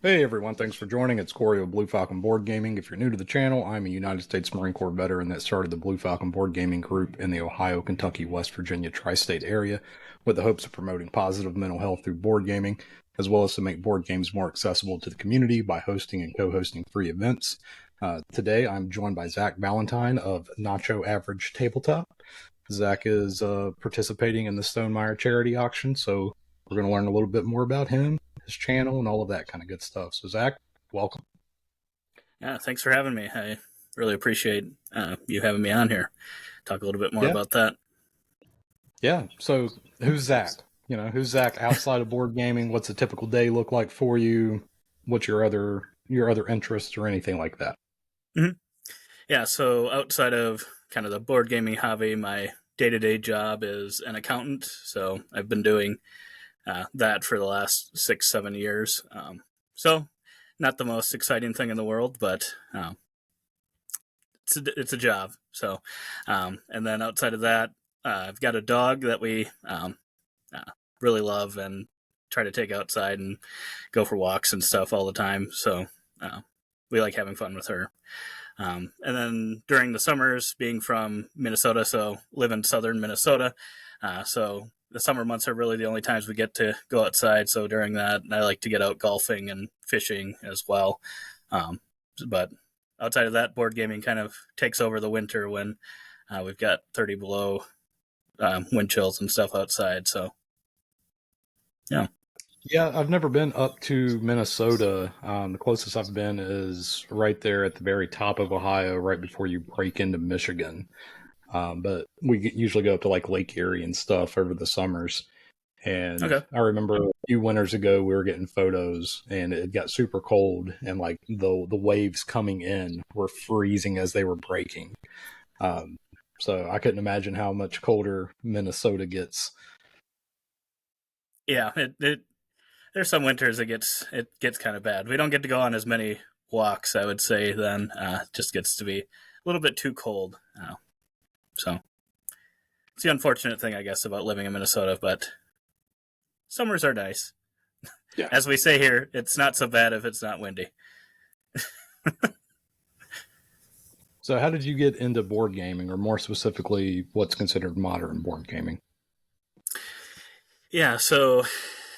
Hey everyone, thanks for joining. It's Corey of Blue Falcon Board Gaming. If you're new to the channel, I'm a United States Marine Corps veteran that started the Blue Falcon Board Gaming Group in the Ohio, Kentucky, West Virginia tri-state area with the hopes of promoting positive mental health through board gaming, as well as to make board games more accessible to the community by hosting and co-hosting free events. Today, I'm joined by Zach Valentine of Nacho Average Tabletop. Zach is participating in the Stonemaier Charity Auction, so we're going to learn a little bit more about him, his channel, and all of that kind of good stuff. So, Zach, welcome. Yeah, thanks for having me. I really appreciate you having me on here. Talk a little bit more Yeah, about that. yeah. So, who's Zach? Who's Zach outside of board gaming? What's a typical day look like for you? What's your other interests or anything like that? hmm Yeah, so outside of kind of the board gaming hobby, my day-to-day job is an accountant. So I've been doing that for the last 6, 7 years. So not the most exciting thing in the world, but it's a job. So and then outside of that, I've got a dog that we uh, really love and try to take outside and go for walks and stuff all the time. So uh, we like having fun with her. And then during the summers, being from Minnesota, so live in southern Minnesota, so the summer months are really the only times we get to go outside. So during that, I like to get out golfing and fishing as well. Um, but outside of that, board gaming kind of takes over the winter when we've got 30 below wind chills and stuff outside. So yeah. Yeah, I've never been up to Minnesota. The closest I've been is right there at the very top of Ohio, right before you break into Michigan. But we usually go up to like Lake Erie and stuff over the summers. And Okay. I remember a few winters ago, we were getting photos and it got super cold and like the waves coming in were freezing as they were breaking. Um, so I couldn't imagine how much colder Minnesota gets. Yeah. There's some winters it gets kind of bad. We don't get to go on as many walks, I would say. Then just gets to be a little bit too cold. So it's the unfortunate thing, I guess, about living in Minnesota. But summers are nice, Yeah. as we say here. It's not so bad if it's not windy. So how did you get into board gaming, or more specifically, what's considered modern board gaming? Yeah. So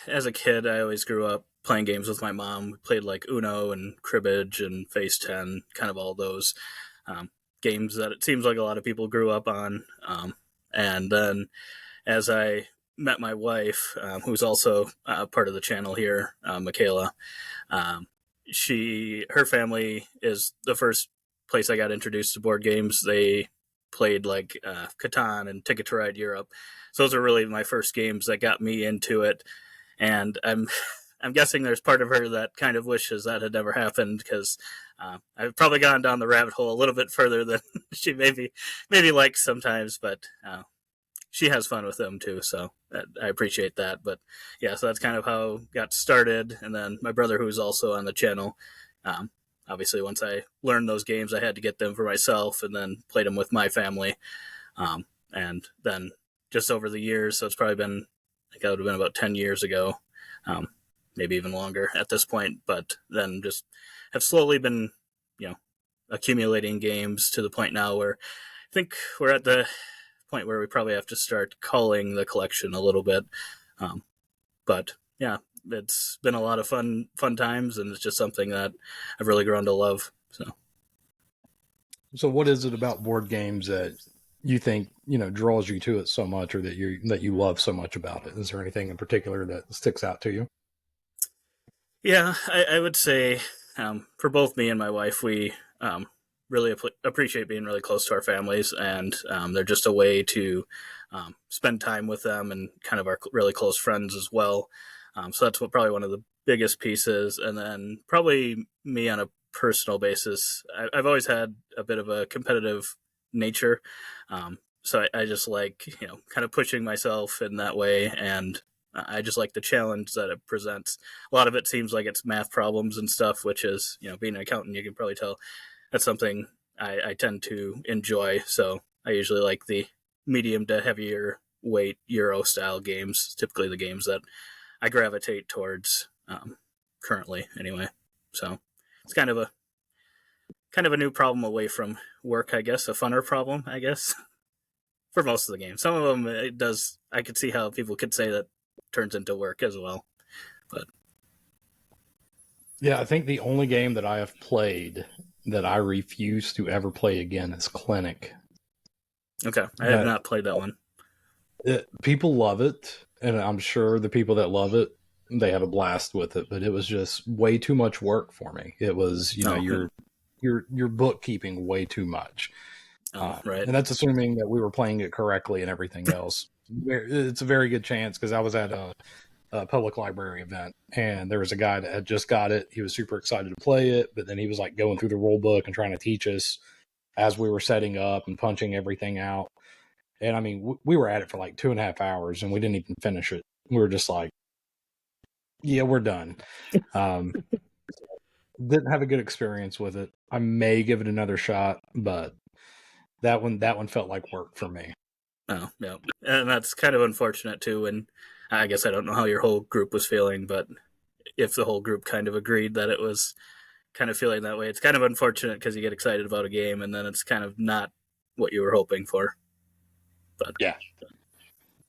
as a kid, I always grew up playing games with my mom. We played like Uno and Cribbage and Face 10, kind of all those um, games that it seems like a lot of people grew up on. And then as I met my wife, who's also part of the channel here, Michaela, um, her family is the first place I got introduced to board games. They played like Catan and Ticket to Ride Europe. So those are really my first games that got me into it, and I'm guessing there's part of her that kind of wishes that had never happened because I've probably gone down the rabbit hole a little bit further than she maybe likes sometimes, but she has fun with them too, so I appreciate that. But yeah, so that's kind of how it got started, and then my brother, who's also on the channel. Um, Obviously, once I learned those games, I had to get them for myself, and then played them with my family. And then just over the years, so it's probably been, I think that would have been about 10 years ago, um, maybe even longer at this point. But then just have slowly been, you know, accumulating games to the point now where I think we're at the point where we probably have to start culling the collection a little bit. Um, but yeah, it's been a lot of fun times, and it's just something that I've really grown to love. So So what is it about board games that you think, draws you to it so much, or that you love so much about it? Is there anything in particular that sticks out to you? yeah, I would say for both me and my wife, we really appreciate being really close to our families, and they're just a way to spend time with them and kind of our really close friends as well. So that's probably one of the biggest pieces. And then probably me on a personal basis, I've always had a bit of a competitive nature. So I just like, kind of pushing myself in that way. And I just like the challenge that it presents. A lot of it seems like it's math problems and stuff, which is, being an accountant, you can probably tell that's something I tend to enjoy. So I usually like the medium to heavier weight Euro style games, typically the games that I gravitate towards. currently anyway. So it's kind of a new problem away from work, I guess, a funner problem, I guess, for most of the games. Some of them it does. I could see how people could say that turns into work as well, but Yeah, I think the only game that I have played that I refuse to ever play again is Clinic. okay, I have That not played that one. people love it, and I'm sure the people that love it, they have a blast with it. But it was just way too much work for me. It was, Oh, your bookkeeping way too much, oh, right. and that's assuming that we were playing it correctly and everything else. It's a very good chance because I was at a public library event, and there was a guy that had just got it. He was super excited to play it, but then he was like going through the rule book and trying to teach us as we were setting up and punching everything out. And I mean, we were at it for like 2.5 hours, and we didn't even finish it. We were just like, "Yeah, we're done." Um, didn't have a good experience with it. I may give it another shot, but that one felt like work for me. Oh, yeah, and that's kind of unfortunate too. And I guess I don't know how your whole group was feeling, but if the whole group kind of agreed that it was kind of feeling that way, it's kind of unfortunate because you get excited about a game and then it's kind of not what you were hoping for. But Yeah.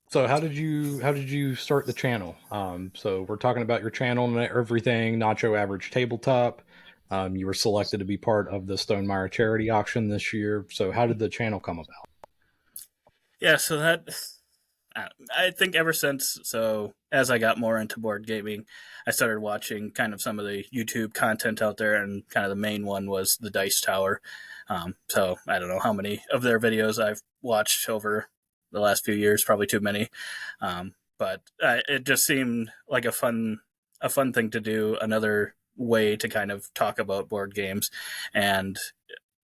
So how did you start the channel? So we're talking about your channel and everything. Nacho Average Tabletop. You were selected to be part of the Stonemaier Charity Auction this year. So how did the channel come about? yeah, so that I think ever since, so as I got more into board gaming, I started watching kind of some of the YouTube content out there, and kind of the main one was the Dice Tower. So I don't know how many of their videos I've watched over the last few years, probably too many. But it just seemed like a fun thing to do, another way to kind of talk about board games, and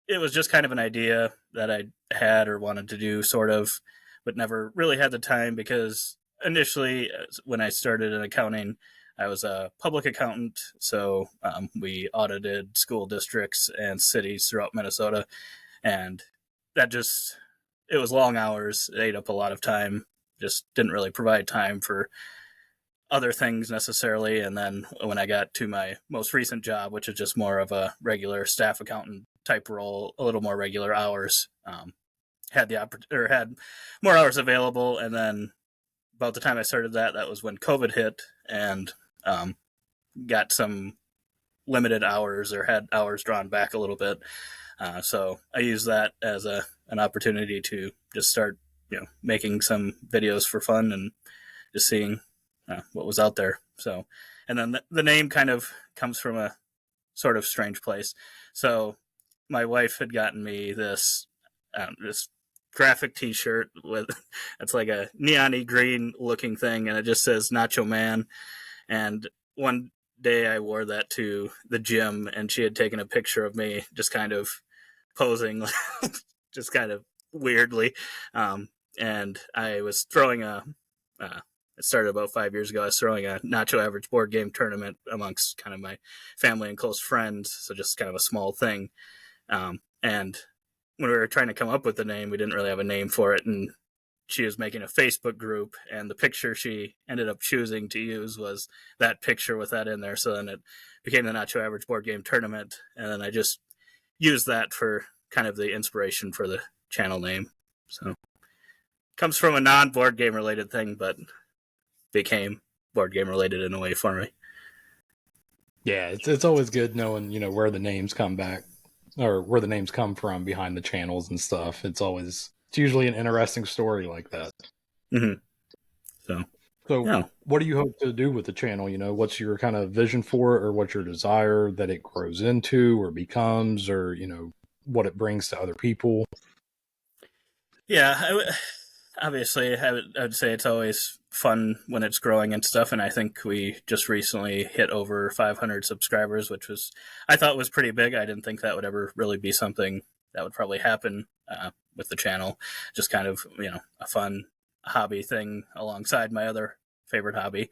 it was just kind of an idea that I had or wanted to do, sort of, but never really had the time because initially, when I started in accounting, I was a public accountant. So we audited school districts and cities throughout Minnesota. And that just, it was long hours. It ate up a lot of time, just didn't really provide time for other things necessarily. And then when I got to my most recent job, which is just more of a regular staff accountant type role, a little more regular hours, had more hours available. And then about the time I started that was when COVID hit, and got some limited hours, or had hours drawn back a little bit. So I used that as an opportunity to just start, making some videos for fun and just seeing what was out there. So, and then the name kind of comes from a sort of strange place. So my wife had gotten me this graphic T-shirt with it's like a neon green looking thing, and it just says Nacho Man. And one day I wore that to the gym, and she had taken a picture of me just kind of posing, just kind of weirdly. And I was throwing it started about 5 years ago. I was throwing a Nacho Average board game tournament amongst kind of my family and close friends, so just kind of a small thing. And when we were trying to come up with the name, we didn't really have a name for it, and she was making a Facebook group, and the picture she ended up choosing to use was that picture with that in there. So then it became the Nacho Average board game tournament, and then I just used that for kind of the inspiration for the channel name. So it comes from a non-board game related thing, but became board game related in a way for me. Yeah, it's always good knowing, where the names come back or where the names come from behind the channels and stuff. It's usually an interesting story like that. Mm-hmm. So, So yeah. what do you hope to do with the channel? What's your kind of vision for it, or what's your desire that it grows into or becomes, or, what it brings to other people? Yeah, obviously, I would say it's always fun when it's growing and stuff. And I think we just recently hit over 500 subscribers, which I thought was pretty big. I didn't think that would ever really be something that would probably happen with the channel. Just kind of, a fun hobby thing alongside my other favorite hobby.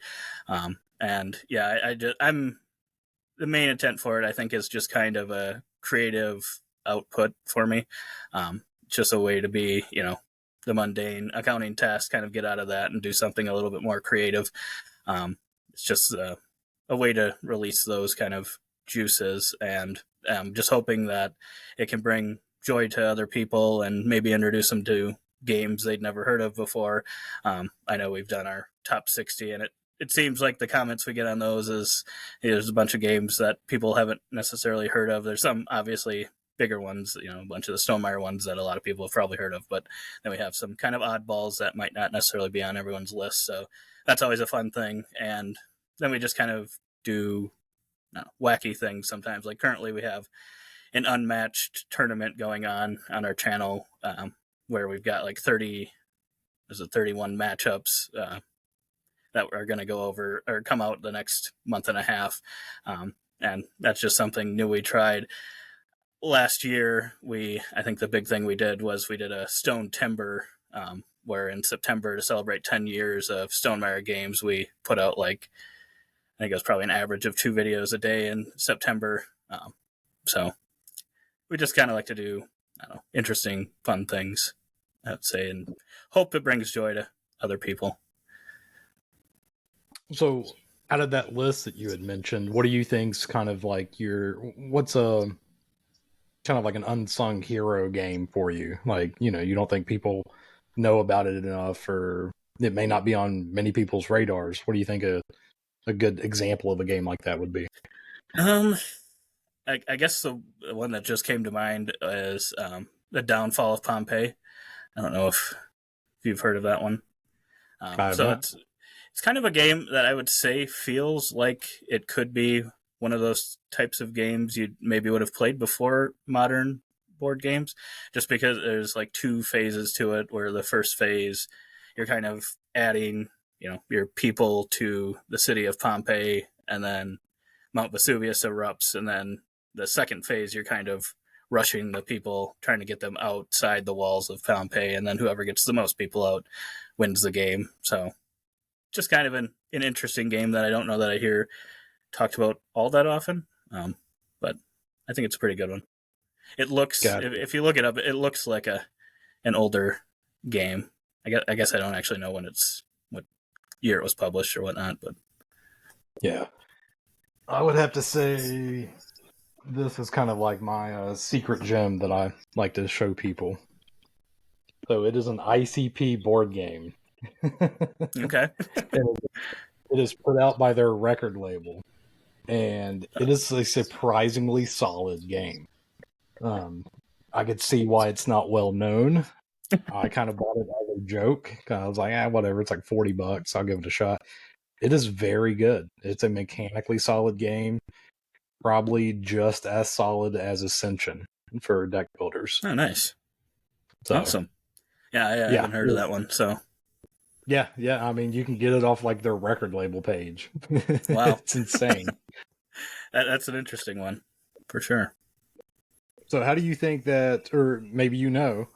And yeah, I'm the main intent for it, I think, is just kind of a creative output for me. Just a way to be, the mundane accounting task, kind of get out of that and do something a little bit more creative. It's just a way to release those kind of juices, and just hoping that it can bring joy to other people and maybe introduce them to games they'd never heard of before. I know we've done our top 60, and it seems like the comments we get on those is there's a bunch of games that people haven't necessarily heard of. There's some obviously bigger ones, a bunch of the Stonemaier ones that a lot of people have probably heard of, but then we have some kind of oddballs that might not necessarily be on everyone's list. So that's always a fun thing. And then we just kind of do wacky things sometimes. Like currently we have an unmatched tournament going on our channel, where we've got like 31 matchups that are going to go over or come out the next month and a half. And that's just something new we tried. Last year, I think the big thing we did was we did a stone timber, where in September, to celebrate 10 years of Stonemaier Games, we put out I think it was probably an average of 2 videos a day in September. So we just kind of like to do, interesting, fun things, I would say, and hope it brings joy to other people. So out of that list that you had mentioned, what do you think's kind of like what's a kind of like an unsung hero game for you? Like, you don't think people know about it enough, or it may not be on many people's radars. What do you think a good example of a game like that would be? I guess the one that just came to mind is The Downfall of Pompeii. I don't know if you've heard of that one. So it's kind of a game that I would say feels like it could be one of those types of games you maybe would have played before modern board games, just because there's like 2 phases to it, where the first phase you're kind of adding, your people to the city of Pompeii, and then Mount Vesuvius erupts, and then the second phase you're kind of rushing the people, trying to get them outside the walls of Pompeii, and then whoever gets the most people out wins the game. So just kind of an interesting game that I don't know that I hear talked about all that often, but I think it's a pretty good one. It looks, if you look it up, it looks like an older game. I guess I don't actually know what year it was published or whatnot, but yeah, I would have to say this is kind of like my secret gem that I like to show people. So it is an ICP board game. Okay. It is put out by their record label, and it is a surprisingly solid game. I could see why it's not well known. I kind of bought it as a joke. I was like, whatever, it's like $40. I'll give it a shot. It is very good. It's a mechanically solid game, probably just as solid as Ascension for deck builders. Oh, nice. So, awesome. Yeah, I haven't heard of that one, so. Yeah. I mean, you can get it off like their record label page. Wow. It's insane. That's an interesting one, for sure. So how do you think that, or maybe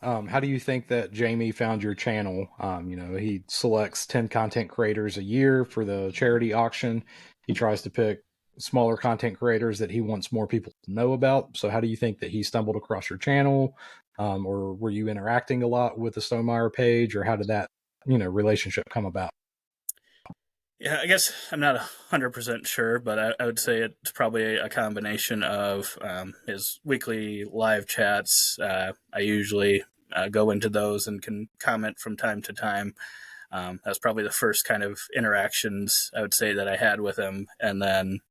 how do you think that Jamie found your channel? He selects 10 content creators a year for the charity auction. He tries to pick smaller content creators that he wants more people to know about. So how do you think that he stumbled across your channel? Or were you interacting a lot with the Stonemaier page, or how did that, relationship come about? Yeah, I guess I'm not 100% sure, but I would say it's probably a combination of his weekly live chats. I usually go into those and can comment from time to time. That's probably the first kind of interactions I would say that I had with him. And then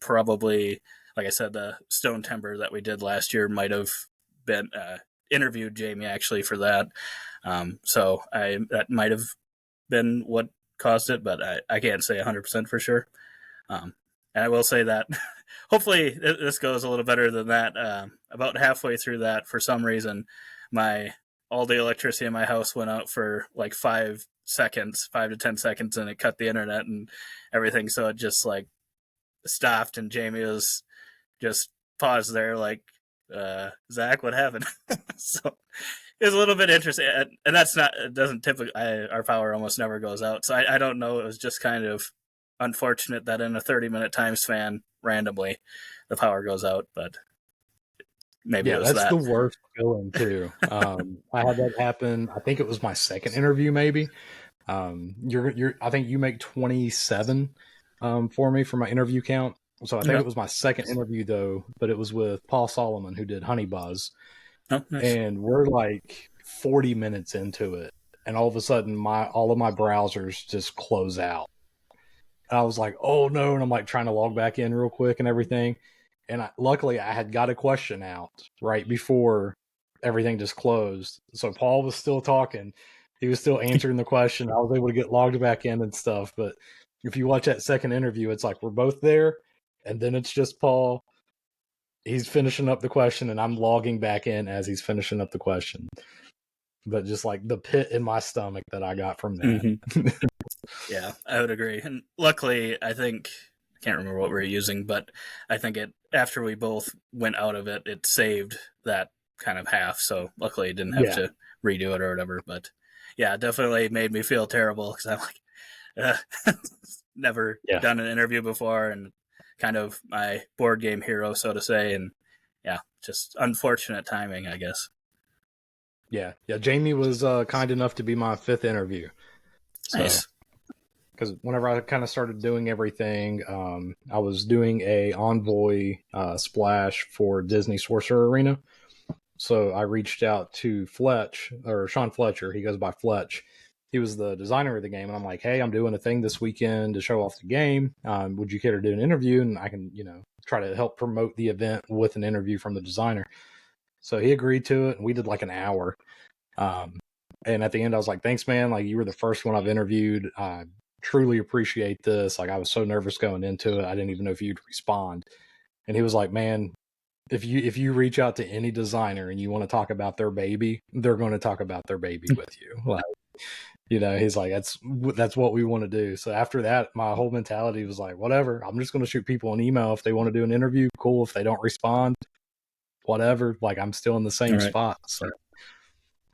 probably, like I said, the Stone Timber that we did last year might have been interviewed Jamie actually for that. So that might have been what caused it, but I can't say 100% for sure. And I will say that hopefully this goes a little better than that. About halfway through that, for some reason, all the electricity in my house went out for like 5 to 10 seconds, and it cut the internet and everything. So it just like stopped, and Jamie was just paused there like, Zach, what happened? So it was a little bit interesting, and it doesn't typically, our power almost never goes out. So I don't know. It was just kind of unfortunate that in a 30-minute time span, randomly, the power goes out, but maybe it was that's that. the worst feeling too. I had that happen. I think it was my second interview, maybe. I think you make 27, for me for my interview count. So I think Okay. it was my second interview though, but it was with Paul Solomon who did Honey Buzz, Oh, nice. and we're like 40 minutes into it, and all of a sudden all of my browsers just close out. And I was like, oh no, and I'm like trying to log back in real quick and everything. And luckily I had got a question out right before everything just closed. So Paul was still talking. He was still answering the question. I was able to get logged back in and stuff. But if you watch that second interview, it's like we're both there, and then it's just Paul. He's finishing up the question, and I'm logging back in as he's finishing up the question. But just like the pit in my stomach that I got from that. Mm-hmm. Yeah, I would agree. And luckily, I can't remember what we were using, but I think after we both went out of it, it saved that kind of half. So luckily, I didn't have Yeah. to redo it or whatever. But yeah, it definitely made me feel terrible because I'm like, never done an interview before, and kind of my board game hero, so to say. And yeah, just unfortunate timing, I guess. Yeah. Jamie was kind enough to be my fifth interview. So, Nice. because whenever I kind of started doing everything, I was doing a envoy splash for Disney Sorcerer Arena. So I reached out to Sean Fletcher. He goes by Fletch. He was the designer of the game, and I'm like, hey, I'm doing a thing this weekend to show off the game. Would you care to do an interview? And I can, try to help promote the event with an interview from the designer. So he agreed to it, and we did like an hour. And at the end, I was like, thanks, man. Like, you were the first one I've interviewed. I truly appreciate this. Like, I was so nervous going into it. I didn't even know if you'd respond. And he was like, man, if you reach out to any designer and you want to talk about their baby, they're going to talk about their baby with you. Like, he's like, that's what we want to do. So after that, my whole mentality was like, whatever, I'm just going to shoot people an email. If they want to do an interview, cool. If they don't respond, whatever, like I'm still in the same spot. So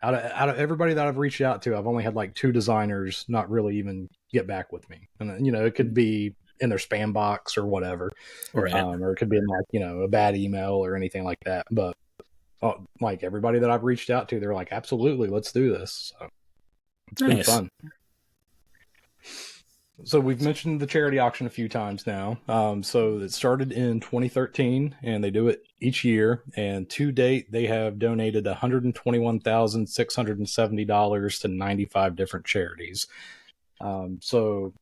out of everybody that I've reached out to, I've only had like 2 designers not really even get back with me. And it could be in their spam box or whatever. Right. Or it could be in like, a bad email or anything like that. But like everybody that I've reached out to, they're like, absolutely, let's do this. So it's been fun. So we've mentioned the charity auction a few times now. So it started in 2013, and they do it each year. And to date, they have donated $121,670 to 95 different charities. So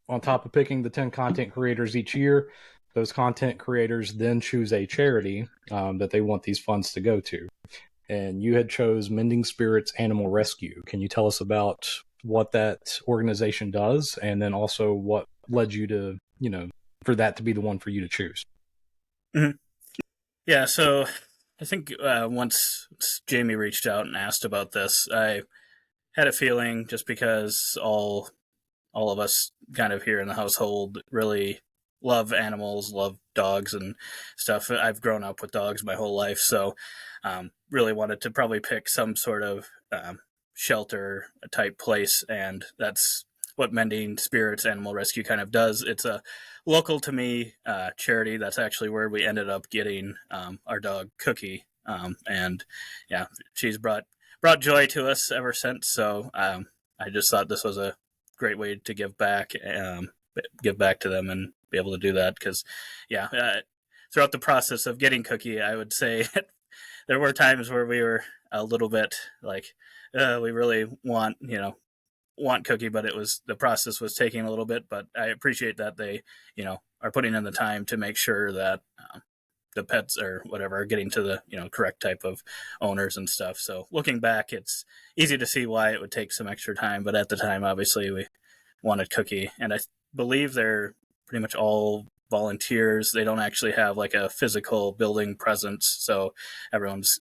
on top of picking the 10 content creators each year, those content creators then choose a charity that they want these funds to go to. And you had chose Mending Spirits Animal Rescue. Can you tell us about what that organization does, and then also what led you to, for that to be the one for you to choose? Mm-hmm. Yeah, so I think once Jamie reached out and asked about this, I had a feeling, just because all of us kind of here in the household really love animals, love dogs and stuff. I've grown up with dogs my whole life, so really wanted to probably pick some sort of shelter type place, and that's what Mending Spirits Animal Rescue kind of does. It's a local to me charity. That's actually where we ended up getting our dog Cookie, and yeah, she's brought joy to us ever since. So I just thought this was a great way to give back to them and be able to do that, because throughout the process of getting Cookie, I would say there were times where we were a little bit like, we really want Cookie, but the process was taking a little bit. But I appreciate that they are putting in the time to make sure that the pets or whatever are getting to the correct type of owners and stuff. So looking back, it's easy to see why it would take some extra time, but at the time, obviously, we wanted Cookie, and I believe they're pretty much all volunteers. They don't actually have like a physical building presence, so everyone's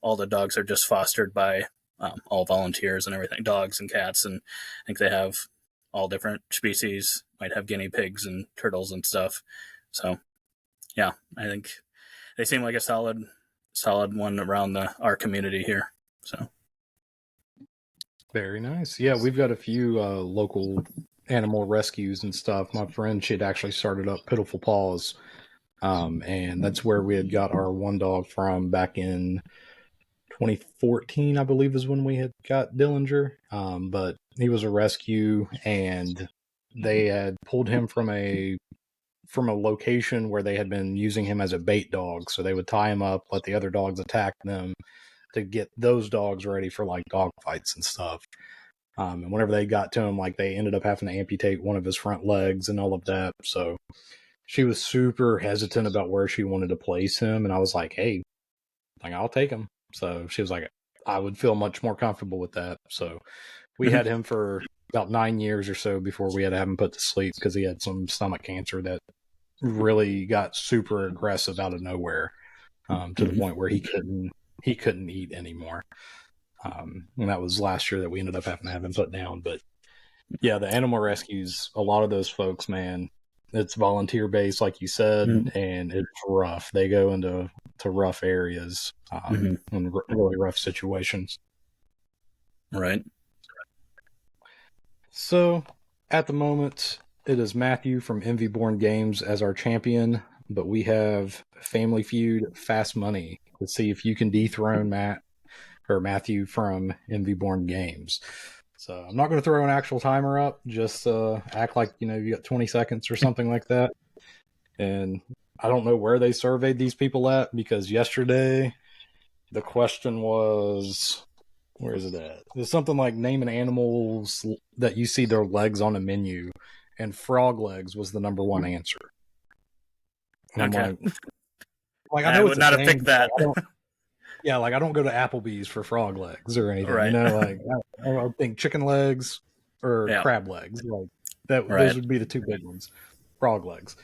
all the dogs are just fostered by all volunteers and everything, dogs and cats, and I think they have all different species, might have guinea pigs and turtles and stuff. So yeah, I think they seem like a solid one around our community here. So very nice. Yeah, we've got a few local animal rescues and stuff. My friend, she had actually started up Pitiful Paws, and that's where we had got our one dog from back in 2014, I believe, is when we had got Dillinger. But he was a rescue, and they had pulled him from a location where they had been using him as a bait dog. So they would tie him up, let the other dogs attack them to get those dogs ready for like dog fights and stuff. And whenever they got to him, like they ended up having to amputate one of his front legs and all of that. So she was super hesitant about where she wanted to place him. And I was like, hey, like, I'll take him. So she was like, I would feel much more comfortable with that. So we had him for about 9 years or so before we had to have him put to sleep because he had some stomach cancer that really got super aggressive out of nowhere, to the point where he couldn't eat anymore. And that was last year that we ended up having to have him put down. But yeah, the animal rescues, a lot of those folks, man, it's volunteer based, like you said, and it's rough. They go into rough areas, and really rough situations. Right. So at the moment, it is Matthew from Envy Born Games as our champion, but we have Family Feud Fast Money to see if you can dethrone Matthew from Envy Born Games. So I'm not going to throw an actual timer up. Just act like you got 20 seconds or something like that. And I don't know where they surveyed these people at, because yesterday the question was, where is it at? There's something like naming animals that you see their legs on a menu, and frog legs was the number one answer. And Okay. I'm like I know I it's would not have thing, picked that. Yeah, like I don't go to Applebee's for frog legs or anything. Right. Like I think chicken legs or crab legs. Like that, Right. those would be the two big ones. Frog legs.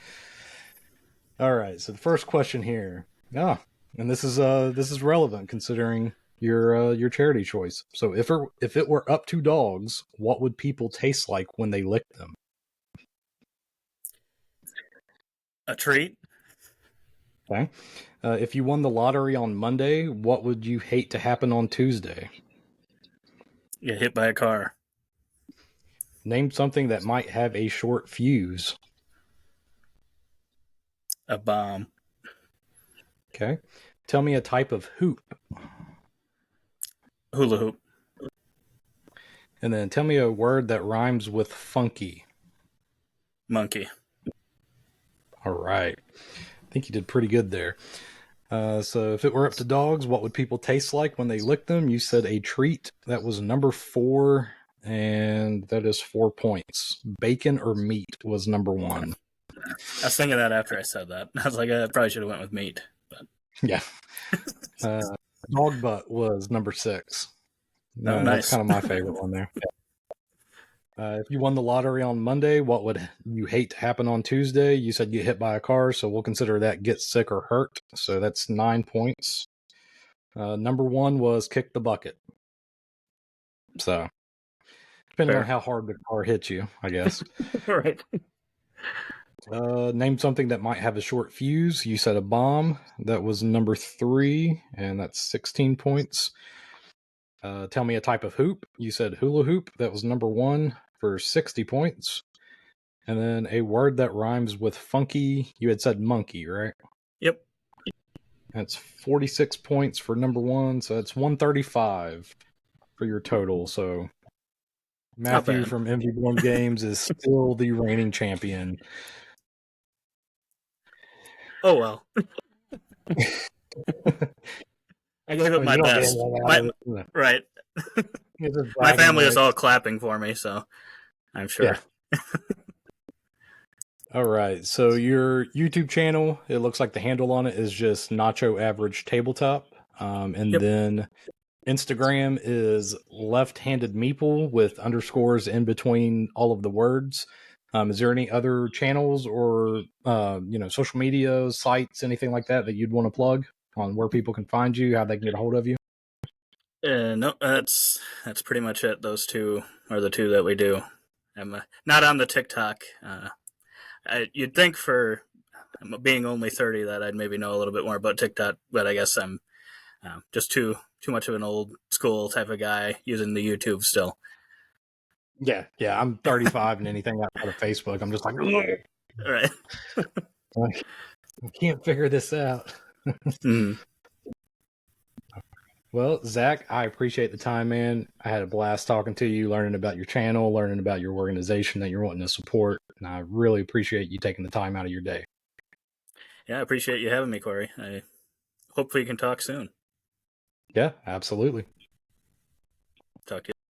All right. So the first question here. And this is relevant considering your charity choice. So if it were up to dogs, what would people taste like when they lick them? A treat. Okay. If you won the lottery on Monday, what would you hate to happen on Tuesday? Get hit by a car. Name something that might have a short fuse. A bomb. Okay. Tell me a type of hoop. Hula hoop. And then tell me a word that rhymes with funky. Monkey. All right. I think you did pretty good there. So if it were up to dogs, what would people taste like when they lick them? You said a treat. That was number 4, and that is 4 points. Bacon or meat was number 1. I was thinking that after I said that. I was like, I probably should have went with meat. But Yeah. Dog butt was number 6. Oh, nice. That's kind of my favorite one there. If you won the lottery on Monday, what would you hate to happen on Tuesday? You said get hit by a car, so we'll consider that get sick or hurt. So that's 9 points. Number 1 was kick the bucket. So depending on how hard the car hits you, I guess. Right. Name something that might have a short fuse. You said a bomb. That was number 3, and that's 16 points. Tell me a type of hoop. You said hula hoop. That was number 1 for 60 points. And then a word that rhymes with funky. You had said monkey, right? Yep. That's 46 points for number 1. So that's 135 for your total. So Matthew from Envy Born Games is still the reigning champion. Oh, well. I gave it my best. Right. My family is all clapping for me, so I'm sure. Yeah. All right. So your YouTube channel, it looks like the handle on it is just Nacho Average Tabletop. And then Instagram is Left-Handed Meeple with underscores in between all of the words. Is there any other channels or social media sites, anything like that you'd want to plug on where people can find you, how they can get a hold of you? No, that's pretty much it. Those two are the two that we do. I'm not on the TikTok. You'd think for being only 30 that I'd maybe know a little bit more about TikTok, but I guess I'm just too much of an old school type of guy using the YouTube still. Yeah, I'm 35 and anything outside of Facebook, I'm just like, right. I can't figure this out. Well, Zach, I appreciate the time, man. I had a blast talking to you, learning about your channel, learning about your organization that you're wanting to support. And I really appreciate you taking the time out of your day. Yeah, I appreciate you having me, Corey. I hopefully can talk soon. Yeah, absolutely. Talk to you.